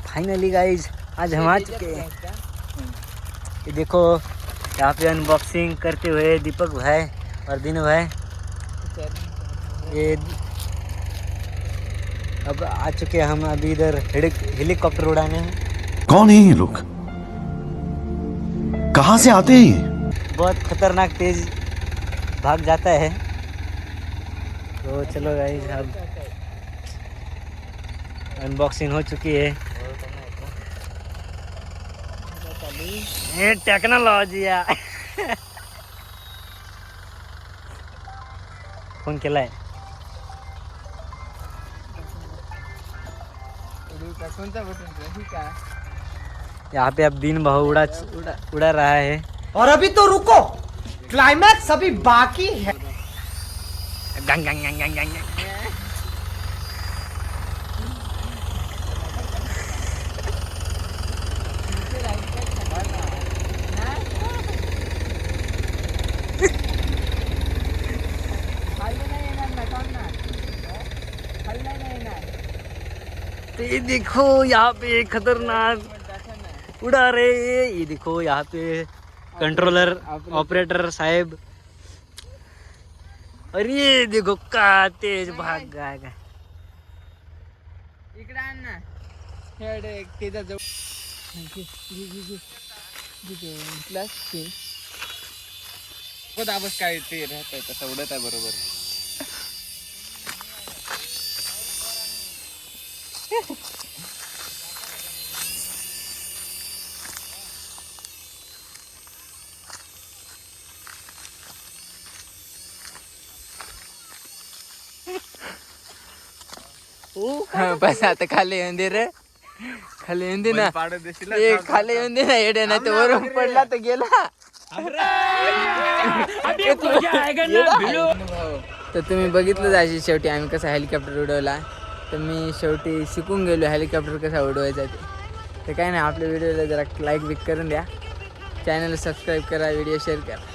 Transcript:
Finally guys आज हम आ चुके हैं। ये देखो यहाँ पे अनबॉक्सिंग करते हुए दीपक भाई और दिनू भाई। ये अब आ चुके हैं हम अभी इधर हेलीकॉप्टर उड़ाने हैं। कौन है ये लोग, कहाँ से आते हैं ये? बहुत खतरनाक तेज भाग जाता है। तो चलो गाइस अब अनबॉक्सिंग हो चुकी है। ये टेक्नोलॉजी फोन केला है। यहाँ पे अब दिन बहु उड़ा रहा है। और अभी तो रुको, क्लाइमैक्स अभी बाकी है। गंग गंग गंग गंग गंग। तो ये देखो यहाँ पे खतरनाक उड़ा रहे। ये देखो यहाँ पे कंट्रोलर ऑपरेटर साहेब। और ये देखो का तेज भाग गया। इकडे आण ना, हेड एक तिथं जाऊ प्लस दाबस काय ते राहत आहे तसं उडत आहे बरोबर. बस आता खाली येऊन दे रे, खाली येऊन दे ना, ए खाली येऊन दे ना. येडे नाही तर वरून पडला तर गेला. तर तुम्ही बघितलं जायचे शेवटी आम्ही कसा हेलिकॉप्टर उडवला. तर मी शेवटी शिकून गेलो हेलिकॉप्टर कसा उडवायचा ते. तर काय नाही, आपल्या व्हिडिओला जरा लाईक बिक करून द्या, चॅनलला सबस्क्राईब करा, व्हिडिओ शेअर करा.